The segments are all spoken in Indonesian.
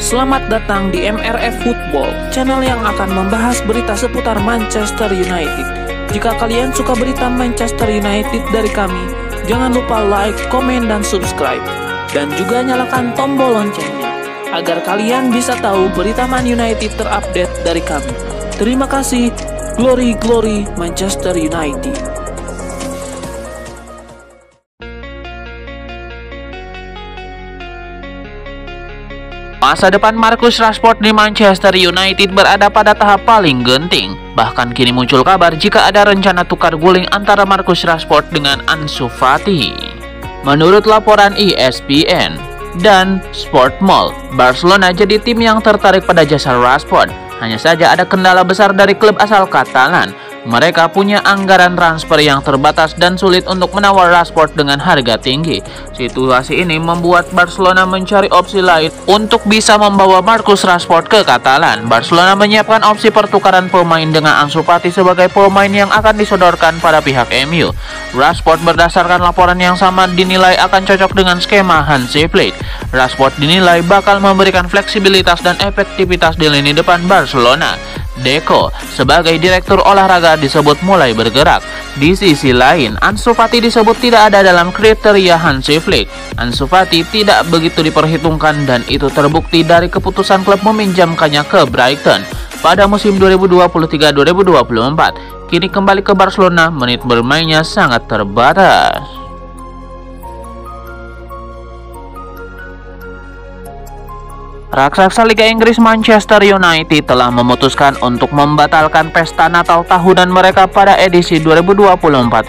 Selamat datang di MRF Football, channel yang akan membahas berita seputar Manchester United. Jika kalian suka berita Manchester United dari kami, jangan lupa like, komen, dan subscribe. Dan juga nyalakan tombol loncengnya, agar kalian bisa tahu berita Man United terupdate dari kami. Terima kasih, Glory Glory Manchester United. Masa depan Marcus Rashford di Manchester United berada pada tahap paling genting. Bahkan kini muncul kabar jika ada rencana tukar guling antara Marcus Rashford dengan Ansu Fati. Menurut laporan ESPN dan Sportmall, Barcelona jadi tim yang tertarik pada jasa Rashford. Hanya saja ada kendala besar dari klub asal Katalan. Mereka punya anggaran transfer yang terbatas dan sulit untuk menawar Rashford dengan harga tinggi. Situasi ini membuat Barcelona mencari opsi lain untuk bisa membawa Marcus Rashford ke Katalan. Barcelona menyiapkan opsi pertukaran pemain dengan Ansu Fati sebagai pemain yang akan disodorkan pada pihak MU. Rashford berdasarkan laporan yang sama dinilai akan cocok dengan skema Hansi Flick. Rashford dinilai bakal memberikan fleksibilitas dan efektivitas di lini depan Barcelona. Deco sebagai direktur olahraga disebut mulai bergerak. Di sisi lain, Ansu Fati disebut tidak ada dalam kriteria Hansi Flick. Ansu Fati tidak begitu diperhitungkan dan itu terbukti dari keputusan klub meminjamkannya ke Brighton pada musim 2023-2024. Kini kembali ke Barcelona, menit bermainnya sangat terbatas. Raksasa Liga Inggris Manchester United telah memutuskan untuk membatalkan pesta Natal tahunan mereka pada edisi 2024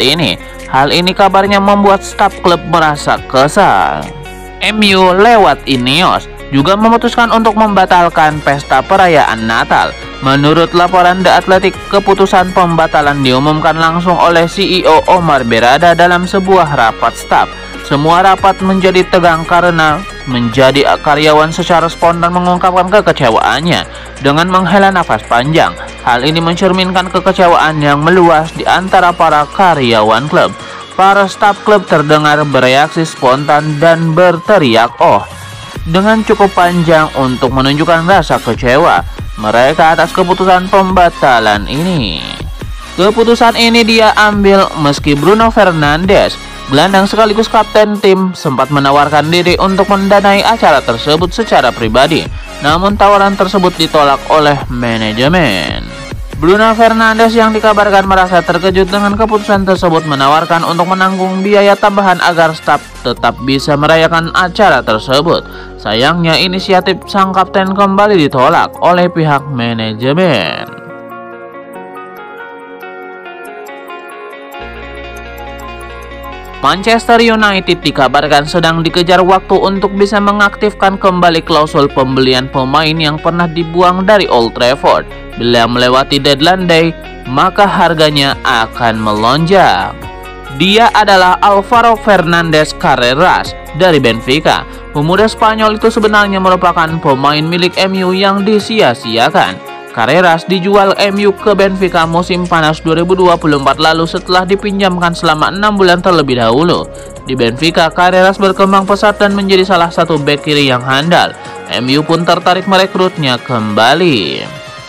ini. Hal ini kabarnya membuat staf klub merasa kesal. MU lewat Ineos juga memutuskan untuk membatalkan pesta perayaan Natal. Menurut laporan The Athletic, keputusan pembatalan diumumkan langsung oleh CEO Omar Berrada dalam sebuah rapat staf. Semua rapat menjadi tegang karena menjadi karyawan secara spontan mengungkapkan kekecewaannya dengan menghela nafas panjang. Hal ini mencerminkan kekecewaan yang meluas di antara para karyawan klub. Para staf klub terdengar bereaksi spontan dan berteriak "oh" dengan cukup panjang untuk menunjukkan rasa kecewa mereka atas keputusan pembatalan ini. Keputusan ini dia ambil meski Bruno Fernandes, gelandang sekaligus kapten tim, sempat menawarkan diri untuk mendanai acara tersebut secara pribadi. Namun tawaran tersebut ditolak oleh manajemen. Bruno Fernandes yang dikabarkan merasa terkejut dengan keputusan tersebut menawarkan untuk menanggung biaya tambahan agar staf tetap bisa merayakan acara tersebut. Sayangnya inisiatif sang kapten kembali ditolak oleh pihak manajemen. Manchester United dikabarkan sedang dikejar waktu untuk bisa mengaktifkan kembali klausul pembelian pemain yang pernah dibuang dari Old Trafford. Bila melewati deadline day, maka harganya akan melonjak. Dia adalah Álvaro Fernández Carreras dari Benfica. Pemuda Spanyol itu sebenarnya merupakan pemain milik MU yang disia-siakan. Carreras dijual MU ke Benfica musim panas 2024 lalu setelah dipinjamkan selama 6 bulan terlebih dahulu. Di Benfica, Carreras berkembang pesat dan menjadi salah satu bek kiri yang handal. MU pun tertarik merekrutnya kembali.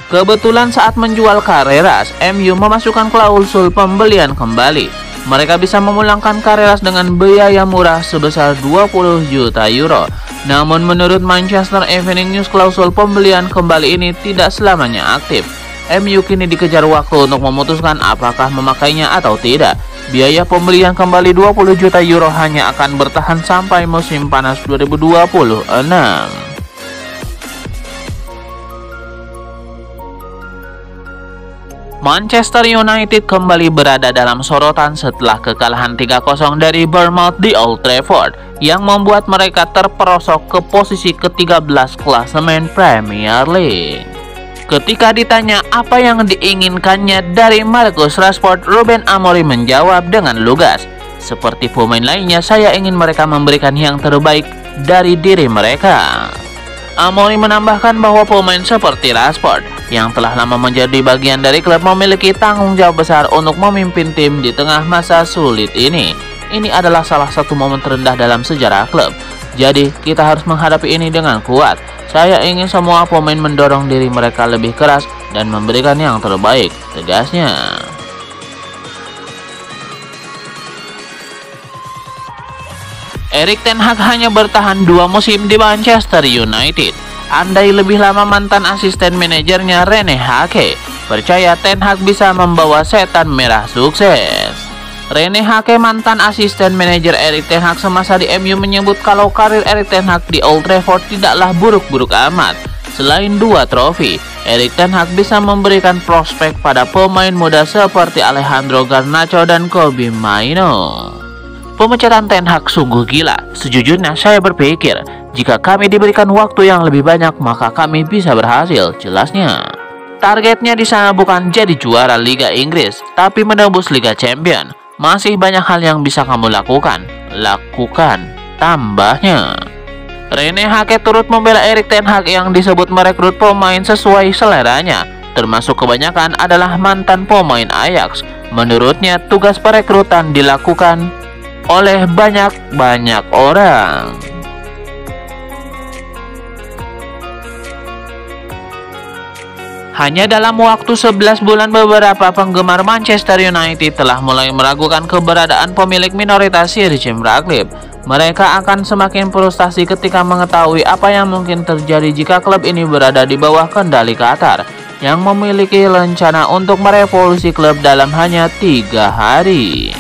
Kebetulan saat menjual Carreras, MU memasukkan klausul pembelian kembali. Mereka bisa memulangkan Carreras dengan biaya murah sebesar 20 juta euro. Namun menurut Manchester Evening News, klausul pembelian kembali ini tidak selamanya aktif. MU kini dikejar waktu untuk memutuskan apakah memakainya atau tidak. Biaya pembelian kembali 20 juta euro hanya akan bertahan sampai musim panas 2026. Manchester United kembali berada dalam sorotan setelah kekalahan 3-0 dari Bournemouth di Old Trafford yang membuat mereka terperosok ke posisi ke-13 klasemen Premier League. Ketika ditanya apa yang diinginkannya dari Marcus Rashford, Ruben Amorim menjawab dengan lugas, "Seperti pemain lainnya, saya ingin mereka memberikan yang terbaik dari diri mereka." Amorim menambahkan bahwa pemain seperti Rashford yang telah lama menjadi bagian dari klub memiliki tanggung jawab besar untuk memimpin tim di tengah masa sulit ini. Ini adalah salah satu momen terendah dalam sejarah klub. Jadi kita harus menghadapi ini dengan kuat. Saya ingin semua pemain mendorong diri mereka lebih keras dan memberikan yang terbaik, tegasnya. Erik ten Hag hanya bertahan 2 musim di Manchester United. Andai lebih lama mantan asisten manajernya Rene Hake, percaya ten Hag bisa membawa setan merah sukses. Rene Hake, mantan asisten manajer Erik ten Hag semasa di MU, menyebut kalau karir Erik ten Hag di Old Trafford tidaklah buruk-buruk amat. Selain 2 trofi, Erik ten Hag bisa memberikan prospek pada pemain muda seperti Alejandro Garnacho dan Kobbie Mainoo. Pemecatan ten Hag sungguh gila. Sejujurnya saya berpikir, jika kami diberikan waktu yang lebih banyak maka kami bisa berhasil, jelasnya. Targetnya di sana bukan jadi juara Liga Inggris, tapi menembus Liga Champion. Masih banyak hal yang bisa kamu lakukan, tambahnya. Rene Hake turut membela Erik ten Hag yang disebut merekrut pemain sesuai seleranya, termasuk kebanyakan adalah mantan pemain Ajax. Menurutnya tugas perekrutan dilakukan oleh banyak orang. Hanya dalam waktu 11 bulan beberapa penggemar Manchester United telah mulai meragukan keberadaan pemilik minoritas Sir Jim Ratcliffe. Mereka akan semakin frustasi ketika mengetahui apa yang mungkin terjadi jika klub ini berada di bawah kendali Qatar, yang memiliki rencana untuk merevolusi klub dalam hanya 3 hari.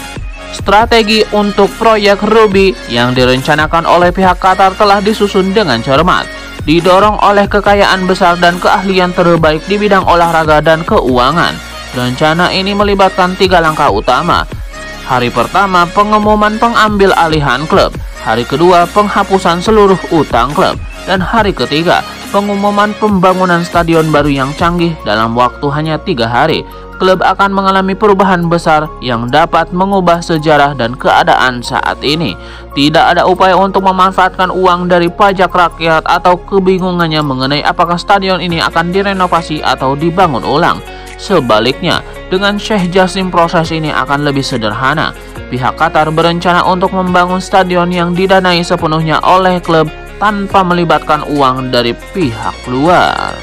Strategi untuk proyek Ruby yang direncanakan oleh pihak Qatar telah disusun dengan cermat, didorong oleh kekayaan besar dan keahlian terbaik di bidang olahraga dan keuangan. Rencana ini melibatkan 3 langkah utama. Hari pertama, pengumuman pengambil alihan klub. Hari kedua, penghapusan seluruh utang klub. Dan hari ketiga, pengumuman pembangunan stadion baru yang canggih dalam waktu hanya 3 hari. Klub akan mengalami perubahan besar yang dapat mengubah sejarah dan keadaan saat ini. Tidak ada upaya untuk memanfaatkan uang dari pajak rakyat atau kebingungannya mengenai apakah stadion ini akan direnovasi atau dibangun ulang. Sebaliknya, dengan Sheikh Jassim proses ini akan lebih sederhana. Pihak Qatar berencana untuk membangun stadion yang didanai sepenuhnya oleh klub tanpa melibatkan uang dari pihak luar.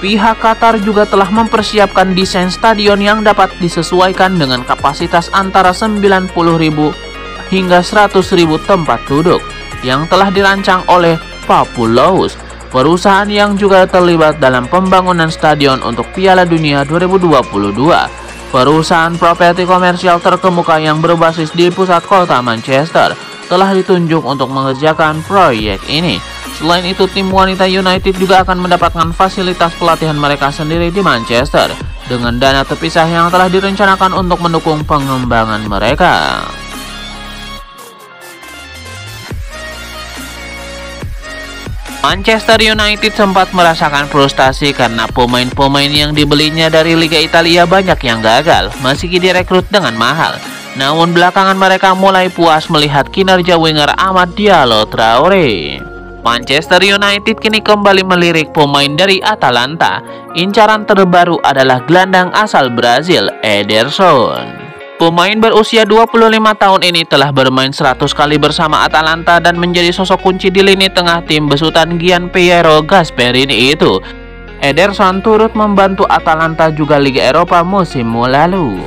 Pihak Qatar juga telah mempersiapkan desain stadion yang dapat disesuaikan dengan kapasitas antara 90.000 hingga 100.000 tempat duduk yang telah dirancang oleh Papulows, perusahaan yang juga terlibat dalam pembangunan stadion untuk Piala Dunia 2022. Perusahaan properti komersial terkemuka yang berbasis di pusat kota Manchester telah ditunjuk untuk mengerjakan proyek ini. Selain itu, tim wanita United juga akan mendapatkan fasilitas pelatihan mereka sendiri di Manchester dengan dana terpisah yang telah direncanakan untuk mendukung pengembangan mereka. Manchester United sempat merasakan frustasi karena pemain-pemain yang dibelinya dari Liga Italia banyak yang gagal meski direkrut dengan mahal. Namun belakangan mereka mulai puas melihat kinerja winger Amad Diallo Traore. Manchester United kini kembali melirik pemain dari Atalanta. Incaran terbaru adalah gelandang asal Brazil, Ederson. Pemain berusia 25 tahun ini telah bermain 100 kali bersama Atalanta dan menjadi sosok kunci di lini tengah tim besutan Gianpiero Gasperini itu. Ederson turut membantu Atalanta juga Liga Eropa musim lalu.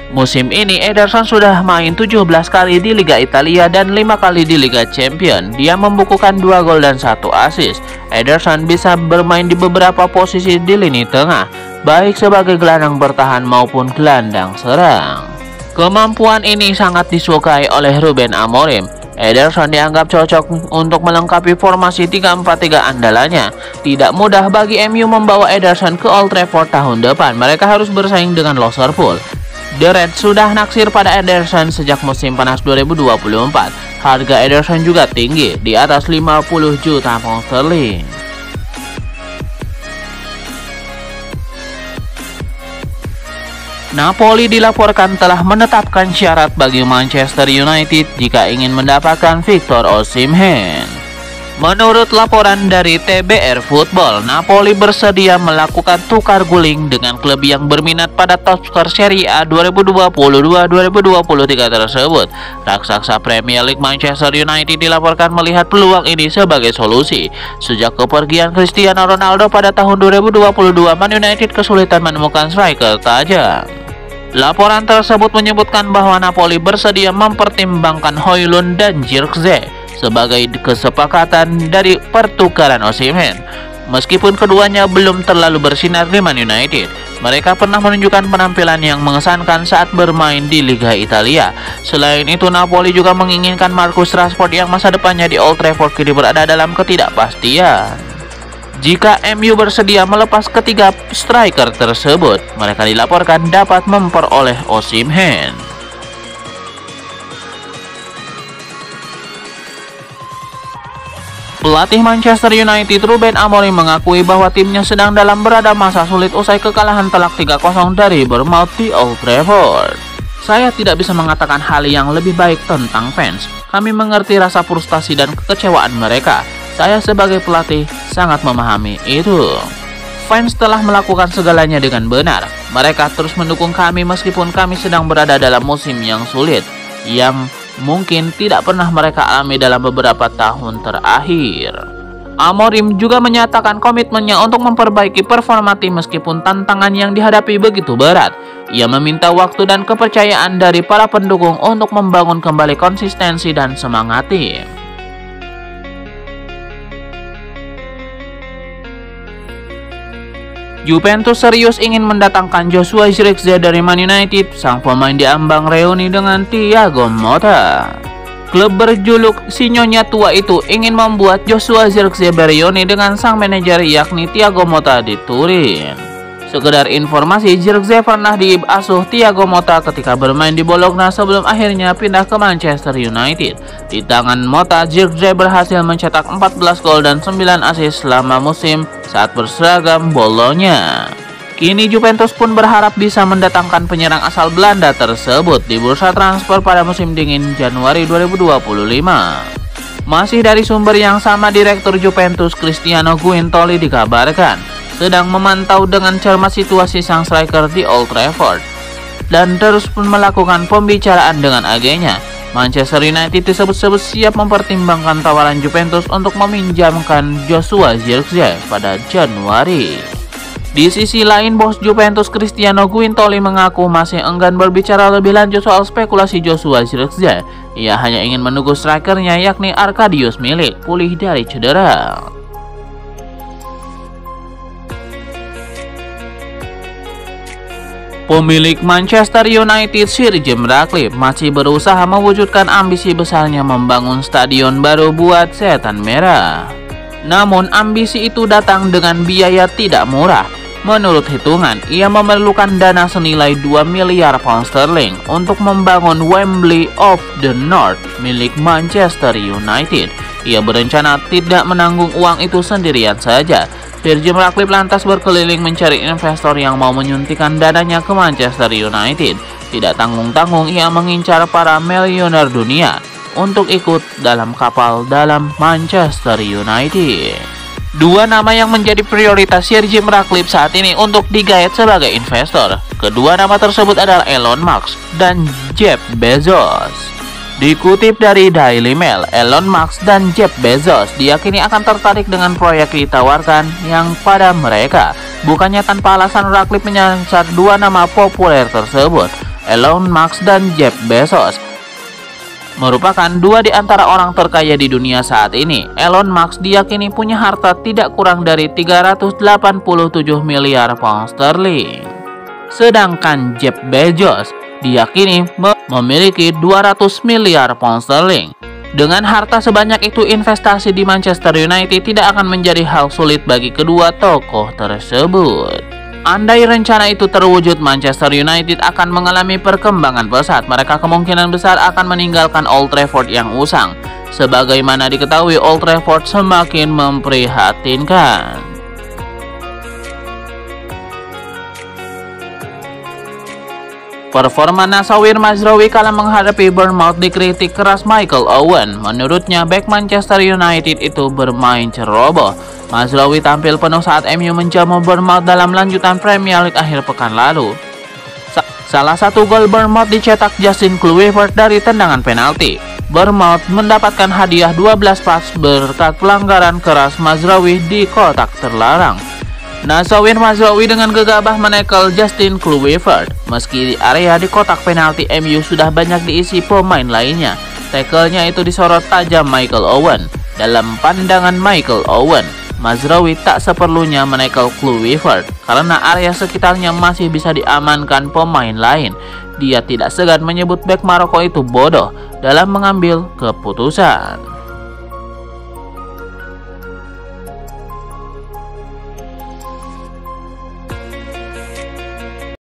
Musim ini Ederson sudah main 17 kali di Liga Italia dan 5 kali di Liga Champion. Dia membukukan 2 gol dan 1 assist. Ederson bisa bermain di beberapa posisi di lini tengah, baik sebagai gelandang bertahan maupun gelandang serang. Kemampuan ini sangat disukai oleh Ruben Amorim. Ederson dianggap cocok untuk melengkapi formasi 3-4-3 andalannya. Tidak mudah bagi MU membawa Ederson ke Old Trafford tahun depan. Mereka harus bersaing dengan Liverpool. The Reds sudah naksir pada Ederson sejak musim panas 2024. Harga Ederson juga tinggi, di atas 50 juta pound sterling. Napoli dilaporkan telah menetapkan syarat bagi Manchester United jika ingin mendapatkan Victor Osimhen. Menurut laporan dari TBR Football, Napoli bersedia melakukan tukar guling dengan klub yang berminat pada top skor Serie A 2022-2023 tersebut. Raksasa Premier League Manchester United dilaporkan melihat peluang ini sebagai solusi. Sejak kepergian Cristiano Ronaldo pada tahun 2022, Man United kesulitan menemukan striker tajam. Laporan tersebut menyebutkan bahwa Napoli bersedia mempertimbangkan Højlund dan Zirkzee sebagai kesepakatan dari pertukaran Osimhen. Meskipun keduanya belum terlalu bersinar di Man United, mereka pernah menunjukkan penampilan yang mengesankan saat bermain di Liga Italia. Selain itu, Napoli juga menginginkan Marcus Rashford yang masa depannya di Old Trafford kini berada dalam ketidakpastian. Jika MU bersedia melepas ketiga striker tersebut, mereka dilaporkan dapat memperoleh Osimhen. Pelatih Manchester United Ruben Amorim mengakui bahwa timnya sedang berada masa sulit usai kekalahan telak 3-0 dari Bournemouth di Old Trafford. Saya tidak bisa mengatakan hal yang lebih baik tentang fans. Kami mengerti rasa frustasi dan kekecewaan mereka. Saya sebagai pelatih sangat memahami itu. Fans telah melakukan segalanya dengan benar. Mereka terus mendukung kami meskipun kami sedang berada dalam musim yang sulit, yang mungkin tidak pernah mereka alami dalam beberapa tahun terakhir. Amorim juga menyatakan komitmennya untuk memperbaiki performa tim meskipun tantangan yang dihadapi begitu berat. Ia meminta waktu dan kepercayaan dari para pendukung untuk membangun kembali konsistensi dan semangat tim. Juventus serius ingin mendatangkan Joshua Zirkzee dari Man United. Sang pemain diambang reuni dengan Thiago Motta. Klub berjuluk Sinyonya Tua itu ingin membuat Joshua Zirkzee bereuni dengan sang manajer yakni Thiago Motta di Turin. Sekedar informasi, Zirkzee pernah diasuh Thiago Motta ketika bermain di Bologna sebelum akhirnya pindah ke Manchester United. Di tangan Motta, Zirkzee berhasil mencetak 14 gol dan 9 assist selama musim saat berseragam Bologna. Kini Juventus pun berharap bisa mendatangkan penyerang asal Belanda tersebut di bursa transfer pada musim dingin Januari 2025. Masih dari sumber yang sama, Direktur Juventus Cristiano Guintoli dikabarkan sedang memantau dengan cermat situasi sang striker di Old Trafford dan terus pun melakukan pembicaraan dengan agennya. Manchester United disebut-sebut siap mempertimbangkan tawaran Juventus untuk meminjamkan Joshua Zirkzee pada Januari. Di sisi lain, bos Juventus Cristiano Guintoli mengaku masih enggan berbicara lebih lanjut soal spekulasi Joshua Zirkzee. Ia hanya ingin menunggu strikernya yakni Arkadiusz Milik pulih dari cedera. Pemilik Manchester United Sir Jim Ratcliffe masih berusaha mewujudkan ambisi besarnya membangun stadion baru buat Setan Merah. Namun ambisi itu datang dengan biaya tidak murah. Menurut hitungan, ia memerlukan dana senilai 2 miliar pound sterling untuk membangun Wembley of the North milik Manchester United. Ia berencana tidak menanggung uang itu sendirian saja. Sir Jim Ratcliffe lantas berkeliling mencari investor yang mau menyuntikkan dananya ke Manchester United. Tidak tanggung-tanggung ia mengincar para miliuner dunia untuk ikut dalam kapal dalam Manchester United. Dua nama yang menjadi prioritas Sir Jim Ratcliffe saat ini untuk digait sebagai investor. Kedua nama tersebut adalah Elon Musk dan Jeff Bezos. Dikutip dari Daily Mail, Elon Musk dan Jeff Bezos diyakini akan tertarik dengan proyek ditawarkan yang pada mereka. Bukannya tanpa alasan, Ratcliffe menyasar dua nama populer tersebut. Elon Musk dan Jeff Bezos merupakan dua di antara orang terkaya di dunia saat ini. Elon Musk diyakini punya harta tidak kurang dari 387 miliar pound sterling. Sedangkan Jeff Bezos diyakini memiliki 200 miliar pound sterling. Dengan harta sebanyak itu, investasi di Manchester United tidak akan menjadi hal sulit bagi kedua tokoh tersebut. Andai rencana itu terwujud, Manchester United akan mengalami perkembangan pesat. Mereka kemungkinan besar akan meninggalkan Old Trafford yang usang. Sebagaimana diketahui, Old Trafford semakin memprihatinkan. Performa Nasawir Mazraoui kala menghadapi Bournemouth dikritik keras Michael Owen. Menurutnya, bek Manchester United itu bermain ceroboh. Mazraoui tampil penuh saat MU menjamu Bournemouth dalam lanjutan Premier League akhir pekan lalu. Salah satu gol Bournemouth dicetak Justin Kluivert dari tendangan penalti. Bournemouth mendapatkan hadiah 12 pas berkat pelanggaran keras Mazraoui di kotak terlarang. Nasawir Mazraoui dengan gegabah menekel Justin Kluivert. Meski di area di kotak penalti MU sudah banyak diisi pemain lainnya, tackle-nya itu disorot tajam Michael Owen. Dalam pandangan Michael Owen, Mazraoui tak seperlunya menekel Kluivert karena area sekitarnya masih bisa diamankan pemain lain. Dia tidak segan menyebut bek Maroko itu bodoh dalam mengambil keputusan.